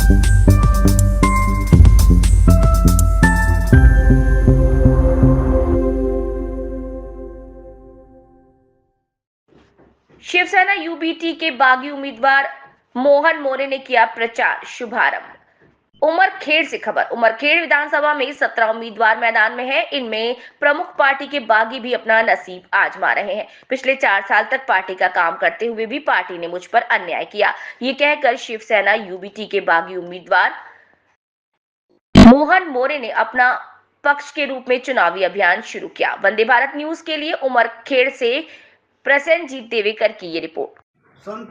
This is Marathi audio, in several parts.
शिवसेना यूबीटी के बागी उम्मीदवार मोहन मोरे ने किया प्रचार शुभारंभ। उमरखेड़ से खबर। उमरखेड़ विधानसभा में 17 उम्मीदवार मैदान में हैं। इनमें प्रमुख पार्टी के बागी भी अपना नसीब आजमा रहे हैं। पिछले 4 साल तक पार्टी का काम करते हुए भी पार्टी ने मुझ पर अन्याय किया, ये कहकर शिवसेना यूबीटी के बागी उम्मीदवार मोहन मोरे ने अपना पक्ष के रूप में चुनावी अभियान शुरू किया। वंदे भारत न्यूज के लिए उमरखेड़ से प्रसेनजीत देवेकर की ये रिपोर्ट। संत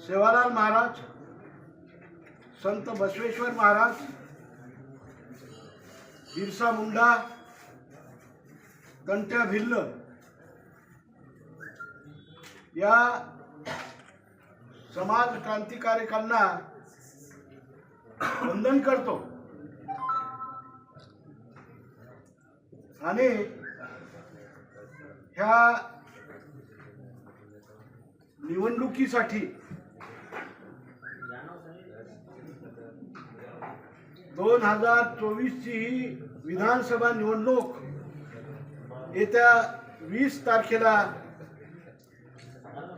सेवालाल महाराज, संत बसवेश्वर महाराज, बिरसा मुंडा, कंट्या भिल्ल या समाज क्रांतिकारकांना वंदन करतो आणि ह्या निवडणुकीसाठी 2024 ची ही विधानसभा निवडणूक येत्या 20 तारखेला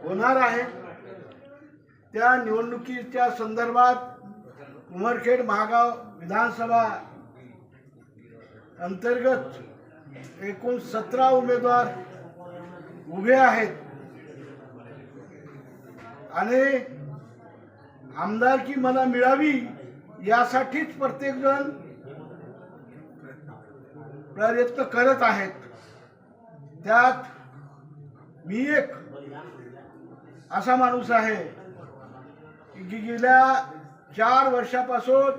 होणार आहे। त्या निवडणुकीच्या संदर्भात उमरखेड महागाव विधानसभा अंतर्गत एकूण 17 उमेदवार उभे आहेत आणि आमदारकी मला मिळावी यासाठीच प्रत्येक जण प्रयत्न करत आहेत। त्यात मी एक असा माणूस आहे की गेल्या 4 वर्षापासून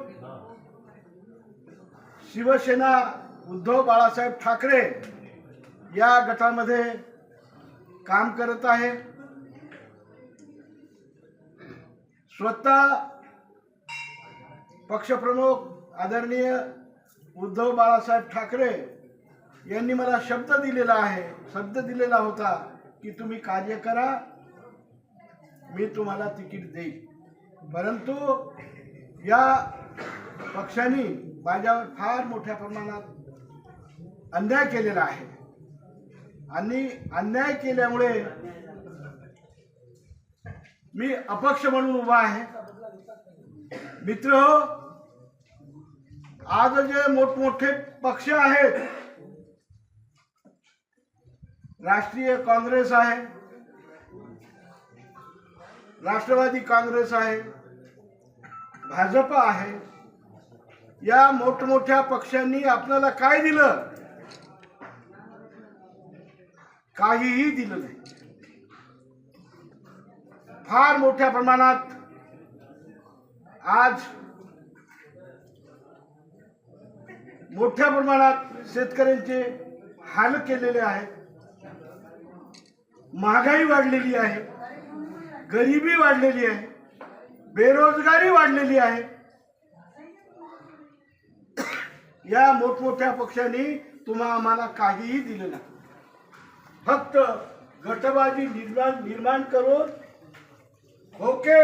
शिवसेना उद्धव बाळासाहेब ठाकरे या गटामध्ये काम करत आहे। स्वतः पक्षप्रमुख आदरणीय उद्धव बाळासाहेब ठाकरे यांनी मला शब्द दिलेला होता की तुम्ही कार्य करा, मी तुम्हाला तिकीट देईन। परंतु या पक्षाने माझ्यावर फार मोठ्या प्रमाणात अन्याय केलेला आहे आणि अन्याय केल्यामुळे मी अपक्ष म्हणून उभा आहे। मित्र, आज जे मोठमोठे पक्ष आहेत, राष्ट्रीय काँग्रेस आहे, राष्ट्रवादी काँग्रेस आहे, भाजप आहे, या मोठमोठ्या पक्षांनी आपल्याला काय दिलं? काहीही दिलं नाही। फार मोठ्या प्रमाणात आज मोठ्या प्रमाणात शेतकऱ्यांचे हाल केलेले आहेत, महागाई वाढलेली आहे, गरिबी वाढलेली आहे, बेरोजगारी वाढलेली आहे। या मोठमोठ्या पक्षांनी आम्हाला काहीही दिलं नाही, फक्त गटबाजी निर्माण करून होके